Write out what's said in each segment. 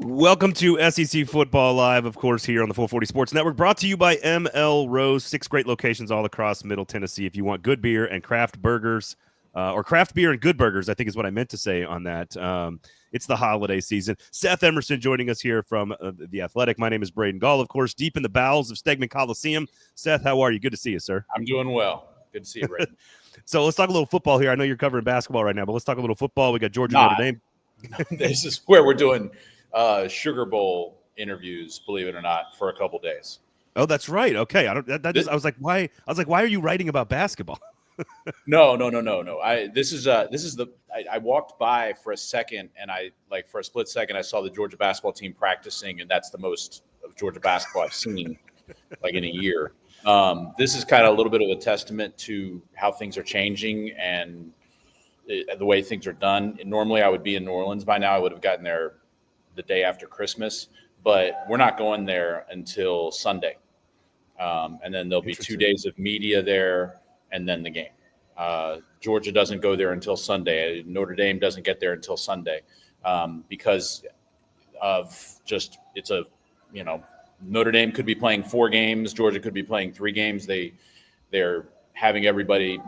Welcome to SEC Football Live, of course, here on the 440 Sports Network, brought to you by ML Rose. 6 great locations all across Middle Tennessee. If you want good beer and craft burgers, or craft beer and good burgers, I think is what I meant to say on that. It's the holiday season. Seth Emerson joining us here from The Athletic. My name is Braden Gall, of course, deep in the bowels of Stegman Coliseum. Seth, how are you? Good to see you, sir. I'm doing well. Good to see you, Braden. So let's talk a little football here. I know you're covering basketball right now, but let's talk a little football. We got Georgia Notre Dame. This is where we're doing Sugar Bowl interviews, believe it or not, for a couple days. Oh, that's right. Okay, I was like, why? I was like, why are you writing about basketball? No. I walked by for a second, and for a split second, I saw the Georgia basketball team practicing, and that's the most of Georgia basketball I've seen in a year. This is kind of a little bit of a testament to how things are changing and the way things are done. And normally, I would be in New Orleans by now. I would have gotten there the day after Christmas, but we're not going there until Sunday. And then there'll be 2 days of media there and then the game. Georgia doesn't go there until Sunday. Notre Dame doesn't get there until Sunday because of just Notre Dame could be playing 4 games. Georgia could be playing 3 games. They're having everybody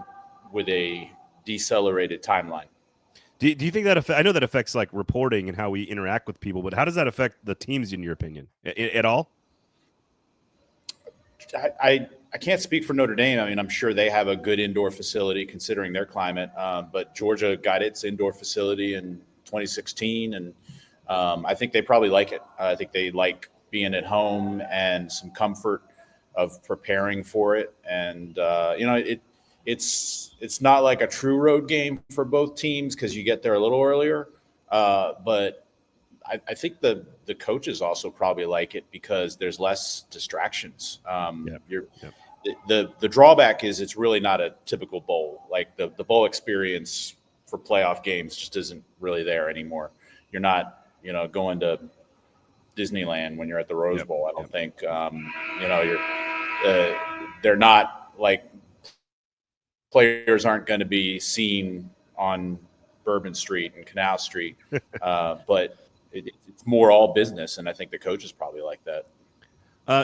with a decelerated timeline. Do you think that I know that affects like reporting and how we interact with people, but how does that affect the teams in your opinion at all? I can't speak for Notre Dame. I mean, I'm sure they have a good indoor facility considering their climate, but Georgia got its indoor facility in 2016, and I think they probably like it. I think they like being at home and some comfort of preparing for it, and It's not like a true road game for both teams because you get there a little earlier, but I think the coaches also probably like it because there's less distractions. The drawback is it's really not a typical bowl. Like the bowl experience for playoff games just isn't really there anymore. You're not going to Disneyland when you're at the Rose Bowl. I don't think they're not like. Players aren't going to be seen on Bourbon Street and Canal Street, but it's more all business, and I think the coaches probably like that.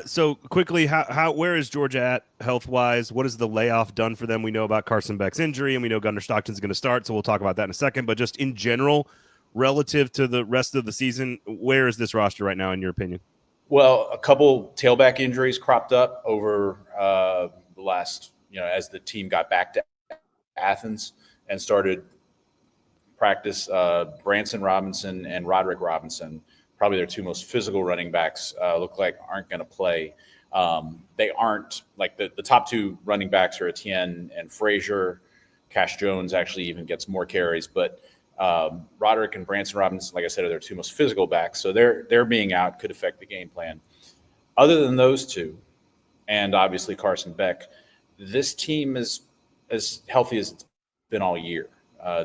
So quickly, where is Georgia at health-wise? What has the layoff done for them? We know about Carson Beck's injury, and we know Gunner Stockton's going to start, so we'll talk about that in a second. But just in general, relative to the rest of the season, where is this roster right now, in your opinion? Well, a couple tailback injuries cropped up over the last as the team got back to Athens and started practice, Branson Robinson and Roderick Robinson, probably their 2 most physical running backs, look like aren't going to play. They aren't like the top 2 running backs are Etienne and Frazier. Cash Jones actually even gets more carries, but Roderick and Branson Robinson, like I said, are their 2 most physical backs. So they're being out could affect the game plan. Other than those 2, and obviously Carson Beck, this team is as healthy as it's been all year.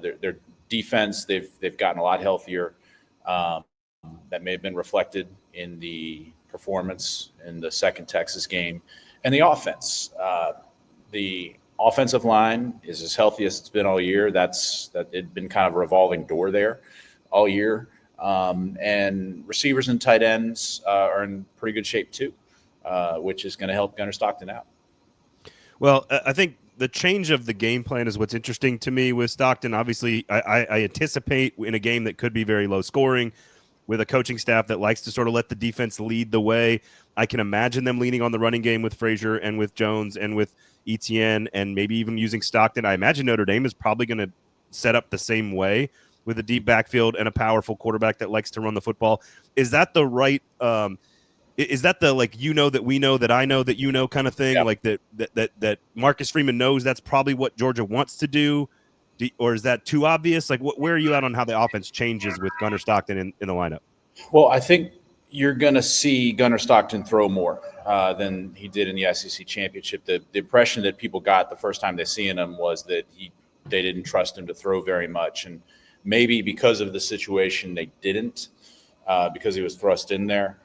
Their defense, they've gotten a lot healthier. That may have been reflected in the performance in the second Texas game. And the offense, the offensive line is as healthy as it's been all year. That it'd been kind of a revolving door there all year. And receivers and tight ends are in pretty good shape too, which is going to help Gunner Stockton out. Well, I think the change of the game plan is what's interesting to me with Stockton. Obviously, I anticipate in a game that could be very low scoring with a coaching staff that likes to sort of let the defense lead the way. I can imagine them leaning on the running game with Frazier and with Jones and with Etienne and maybe even using Stockton. I imagine Notre Dame is probably going to set up the same way with a deep backfield and a powerful quarterback that likes to run the football. Is that the right is that the that we know that I know that kind of thing? Like that Marcus Freeman knows that's probably what Georgia wants to do, or is that too obvious? Like, where are you at on how the offense changes with Gunner Stockton in the lineup? Well, I think you're going to see Gunner Stockton throw more than he did in the SEC championship. The impression that people got the first time they seen him was that they didn't trust him to throw very much, and maybe because of the situation they didn't, because he was thrust in there.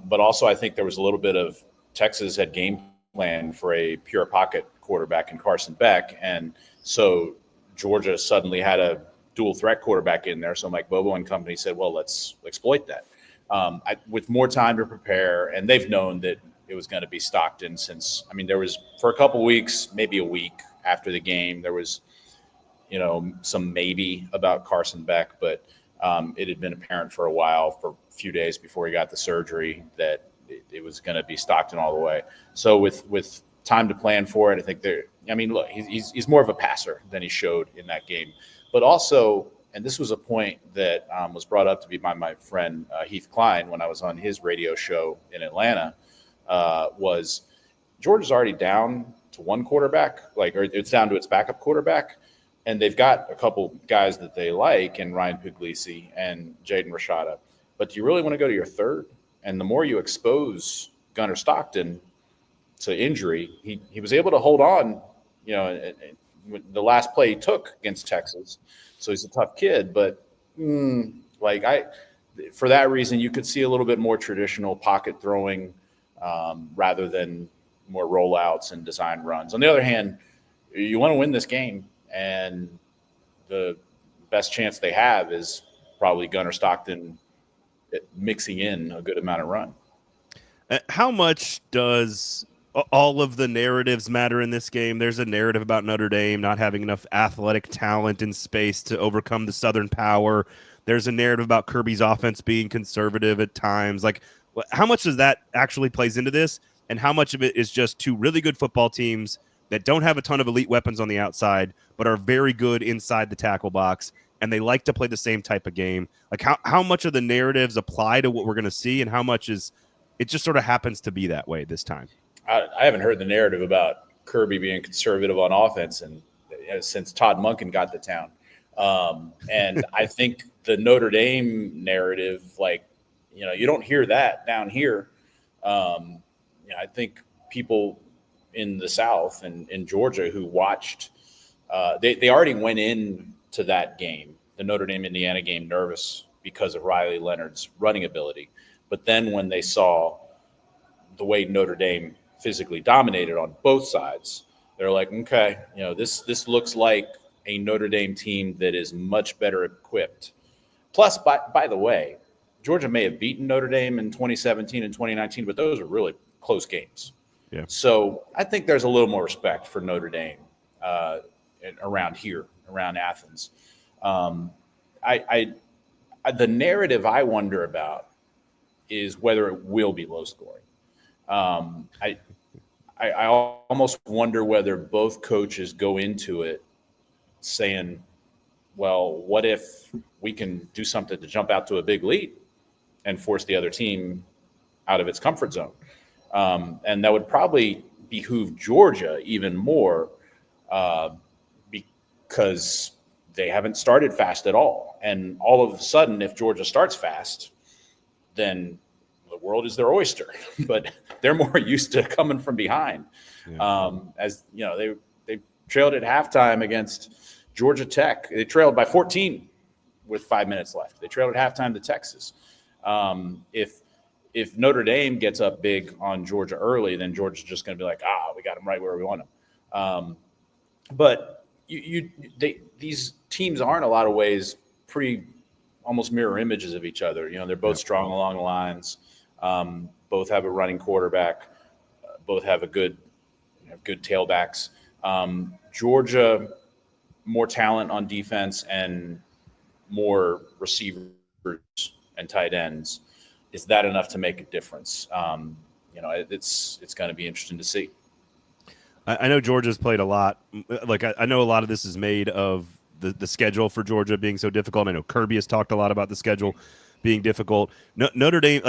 But also, I think there was a little bit of Texas had game plan for a pure pocket quarterback in Carson Beck. And so Georgia suddenly had a dual threat quarterback in there. So Mike Bobo and company said, well, let's exploit that. with more time to prepare, and they've known that it was going to be Stockton since. I mean, there was for a couple weeks, maybe a week after the game, there was some maybe about Carson Beck, but it had been apparent for a while, for a few days before he got the surgery, that it was going to be Stockton all the way. So with time to plan for it, I think look, he's more of a passer than he showed in that game, but also, and this was a point that was brought up to me by my friend Heath Klein when I was on his radio show in Atlanta, was Georgia's already down to one quarterback, or it's down to its backup quarterback. And they've got a couple guys that they like in Ryan Puglisi and Jaden Rashada. But do you really want to go to your third? And the more you expose Gunner Stockton to injury, he was able to hold on, the last play he took against Texas. So he's a tough kid. But for that reason, you could see a little bit more traditional pocket throwing rather than more rollouts and design runs. On the other hand, you want to win this game. And the best chance they have is probably Gunner Stockton mixing in a good amount of run. How much does all of the narratives matter in this game? There's a narrative about Notre Dame not having enough athletic talent in space to overcome the Southern power. There's a narrative about Kirby's offense being conservative at times. How much does that actually plays into this? And how much of it is just two really good football teams that don't have a ton of elite weapons on the outside, but are very good inside the tackle box, and they like to play the same type of game? How much of the narratives apply to what we're going to see, and how much is it just sort of happens to be that way this time? I haven't heard the narrative about Kirby being conservative on offense and since Todd Monken got to town. And I think the Notre Dame narrative, you don't hear that down here. I think people in the South and in Georgia who watched, they already went into that game, the Notre Dame-Indiana game, nervous because of Riley Leonard's running ability. But then when they saw the way Notre Dame physically dominated on both sides, they're like, okay, this looks like a Notre Dame team that is much better equipped. Plus, by the way, Georgia may have beaten Notre Dame in 2017 and 2019, but those are really close games. Yeah. So I think there's a little more respect for Notre Dame around here, around Athens. The narrative I wonder about is whether it will be low scoring. I almost wonder whether both coaches go into it saying, well, what if we can do something to jump out to a big lead and force the other team out of its comfort zone? And that would probably behoove Georgia even more because they haven't started fast at all. And all of a sudden, if Georgia starts fast, then the world is their oyster. But they're more used to coming from behind. Yeah. They trailed at halftime against Georgia Tech. They trailed by 14 with 5 minutes left. They trailed at halftime to Texas. If Notre Dame gets up big on Georgia early, then Georgia's just going to be like, we got them right where we want them. But these teams are in a lot of ways pretty almost mirror images of each other. They're both strong along the lines. Both have a running quarterback. Both have good tailbacks. Georgia, more talent on defense and more receivers and tight ends. Is that enough to make a difference? It's going to be interesting to see. I know Georgia's played a lot. I know a lot of this is made of the schedule for Georgia being so difficult. I know Kirby has talked a lot about the schedule being difficult. Notre Dame,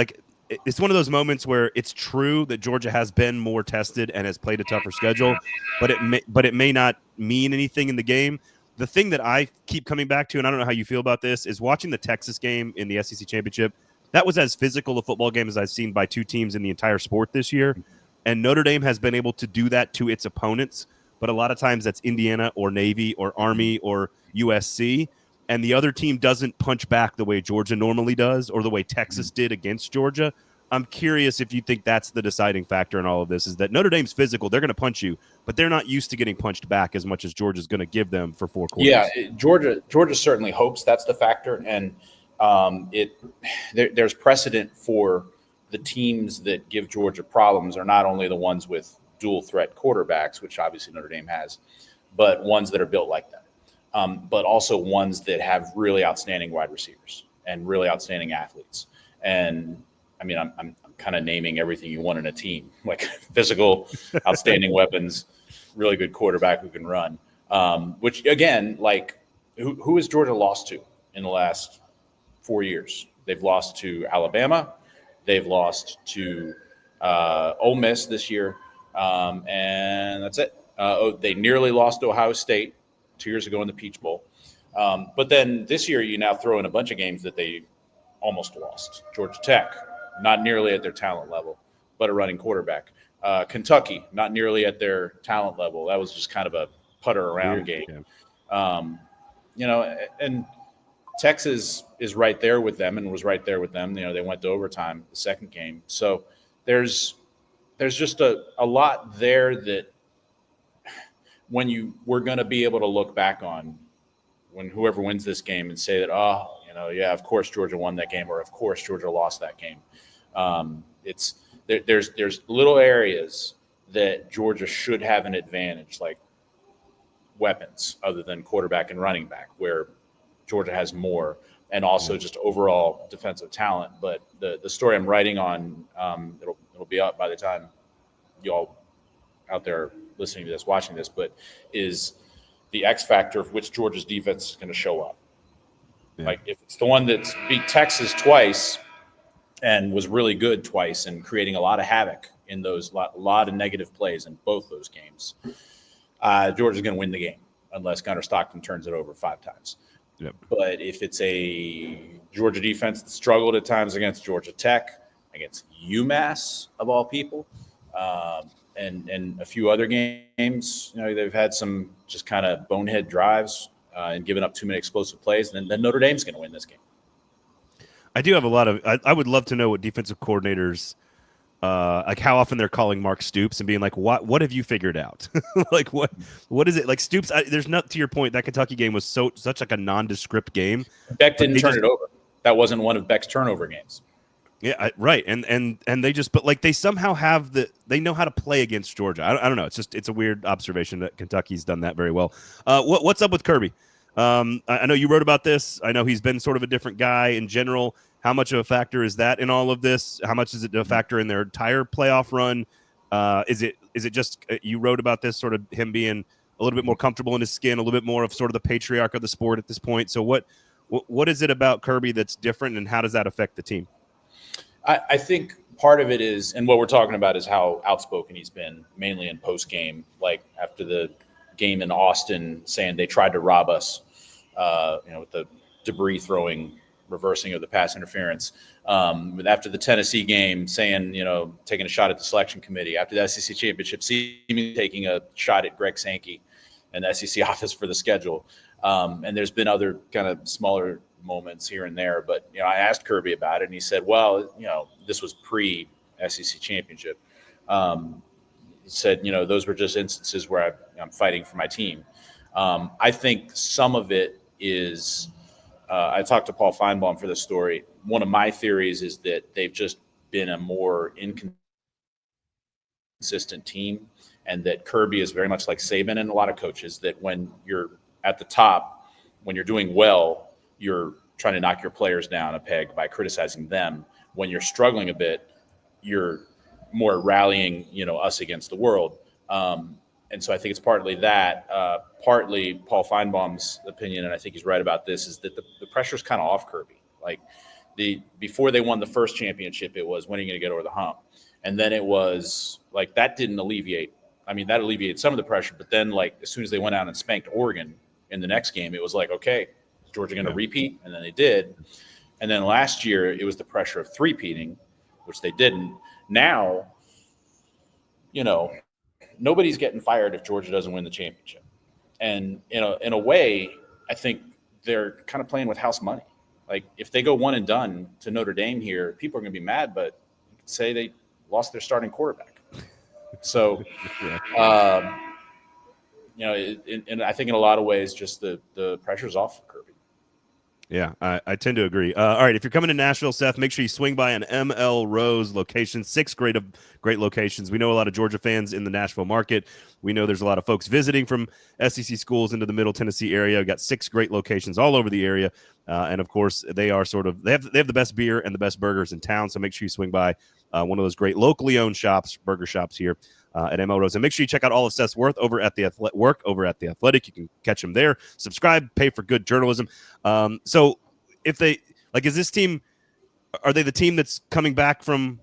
it's one of those moments where it's true that Georgia has been more tested and has played a tougher schedule, but it may not mean anything in the game. The thing that I keep coming back to, and I don't know how you feel about this, is watching the Texas game in the SEC Championship. That was as physical a football game as I've seen by two teams in the entire sport this year. And Notre Dame has been able to do that to its opponents, but a lot of times that's Indiana or Navy or Army or USC, and the other team doesn't punch back the way Georgia normally does or the way Texas did against Georgia. I'm curious if you think that's the deciding factor in all of this, is that Notre Dame's physical, they're going to punch you, but they're not used to getting punched back as much as Georgia's going to give them for 4 quarters. Yeah, Georgia certainly hopes that's the factor, and there's precedent for the teams that give Georgia problems are not only the ones with dual threat quarterbacks, which obviously Notre Dame has, but ones that are built like that. But also ones that have really outstanding wide receivers and really outstanding athletes. And I mean, I'm kind of naming everything you want in a team, like physical, outstanding weapons, really good quarterback who can run. Which again, like who has Georgia lost to in the last 4 years? They've lost to Alabama. They've lost to Ole Miss this year. And that's it. They nearly lost to Ohio State 2 years ago in the Peach Bowl. But then this year, you now throw in a bunch of games that they almost lost. Georgia Tech, not nearly at their talent level, but a running quarterback. Kentucky, not nearly at their talent level. That was just kind of a putter around game. And Texas is right there with them and was right there with them. They went to overtime the second game. So there's just a lot there that we're going to be able to look back on when whoever wins this game and say that, of course Georgia won that game, or of course Georgia lost that game. There's little areas that Georgia should have an advantage, like weapons other than quarterback and running back, where Georgia has more, and also just overall defensive talent. But the story I'm writing on, it'll be up by the time y'all out there listening to this, watching this, but is the X factor of which Georgia's defense is going to show up. Yeah. Like if it's the one that's beat Texas twice and was really good twice and creating a lot of havoc in those, a lot of negative plays in both those games, Georgia's going to win the game unless Gunner Stockton turns it over 5 times. Yep. But if it's a Georgia defense that struggled at times against Georgia Tech, against UMass of all people, and a few other games, they've had some just kind of bonehead drives and given up too many explosive plays, and then Notre Dame's going to win this game. I do have a lot of – I would love to know what defensive coordinators like how often they're calling Mark Stoops and being like, what have you figured out? Like what is it? Like Stoops, there's not, to your point, that Kentucky game was such like a nondescript game. Beck didn't turn it over. That wasn't one of Beck's turnover games. Yeah, right. And they just, but like they somehow have they know how to play against Georgia. I don't know. It's a weird observation that Kentucky's done that very well. What's up with Kirby? I know you wrote about this. I know he's been sort of a different guy in general. How much of a factor is that in all of this? How much is it a factor in their entire playoff run? Is it just you wrote about this sort of him being a little bit more comfortable in his skin, a little bit more of sort of the patriarch of the sport at this point? So what is it about Kirby that's different, and how does that affect the team? I think part of it is, and what we're talking about is how outspoken he's been, mainly in post game, like after the game in Austin, saying they tried to rob us, with the debris throwing, reversing of the pass interference. But after the Tennessee game, saying, taking a shot at the selection committee. After the SEC championship, seemingly taking a shot at Greg Sankey and the SEC office for the schedule. And there's been other kind of smaller moments here and there. But, I asked Kirby about it, and he said, well, this was pre-SEC championship. He said, those were just instances where I'm fighting for my team. I think some of it is I talked to Paul Feinbaum for this story. One of my theories is that they've just been a more inconsistent team, and that Kirby is very much like Saban and a lot of coaches, that when you're at the top, when you're doing well, you're trying to knock your players down a peg by criticizing them. When you're struggling a bit, you're more rallying, us against the world. And so I think it's partly that, partly Paul Feinbaum's opinion, and I think he's right about this, is that the pressure's kind of off Kirby. Like before they won the first championship, it was, when are you going to get over the hump? And then it was like, that didn't alleviate. I mean, that alleviated some of the pressure, but then like as soon as they went out and spanked Oregon in the next game, it was like, okay, is Georgia going to repeat? And then they did. And then last year it was the pressure of three-peating, which they didn't. Now, nobody's getting fired if Georgia doesn't win the championship. And in a way, I think they're kind of playing with house money. Like if they go one and done to Notre Dame here, people are going to be mad, but you could say they lost their starting quarterback. So, and I think in a lot of ways, just the pressure's off Kirby. Yeah, I tend to agree. All right, if you're coming to Nashville, Seth, make sure you swing by an ML Rose location. 6 great locations. We know a lot of Georgia fans in the Nashville market. We know there's a lot of folks visiting from SEC schools into the Middle Tennessee area. We've got 6 great locations all over the area, and of course, they are they have the best beer and the best burgers in town. So make sure you swing by one of those great locally owned burger shops here. At ML Rose. And make sure you check out all of Seth's work over at the Athletic. You can catch him there. Subscribe, pay for good journalism. So if they is this team, are they the team that's coming back from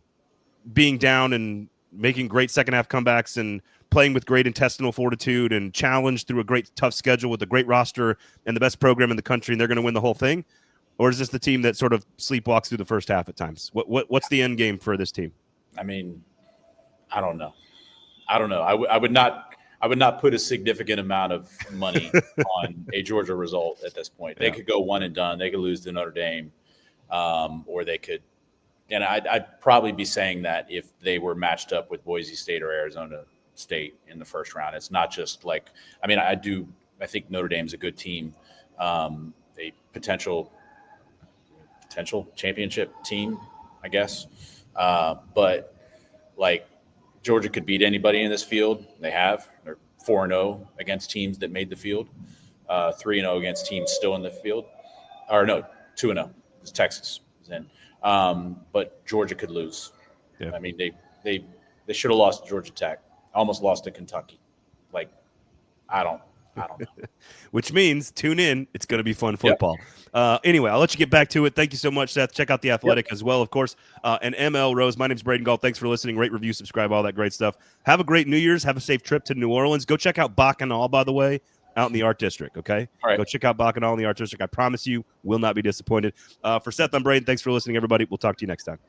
being down and making great second half comebacks and playing with great intestinal fortitude and challenged through a great tough schedule with a great roster and the best program in the country, and they're going to win the whole thing? Or is this the team that sort of sleepwalks through the first half at times? What's the end game for this team? I mean, I don't know. I would not put a significant amount of money on a Georgia result at this point. They could go one and done. They could lose to Notre Dame, or they could. And I'd probably be saying that if they were matched up with Boise State or Arizona State in the first round. It's not just I think Notre Dame's a good team, a potential championship team, I guess. But Georgia could beat anybody in this field. They have. They're 4-0 against teams that made the field, 3-0 against teams still in the field. Or no, 2-0. It's Texas is in. But Georgia could lose. Yeah. I mean, they should have lost to Georgia Tech. Almost lost to Kentucky. I don't know. Which means tune in. It's going to be fun football. Yep. Anyway, I'll let you get back to it. Thank you so much, Seth. Check out The Athletic as well, of course. And ML Rose. My name's Braden Gall. Thanks for listening. Rate, review, subscribe, all that great stuff. Have a great New Year's. Have a safe trip to New Orleans. Go check out Bacchanal, by the way, out in the Art District, okay? All right. Go check out Bacchanal in the Art District. I promise you will not be disappointed. For Seth, I'm Braden. Thanks for listening, everybody. We'll talk to you next time.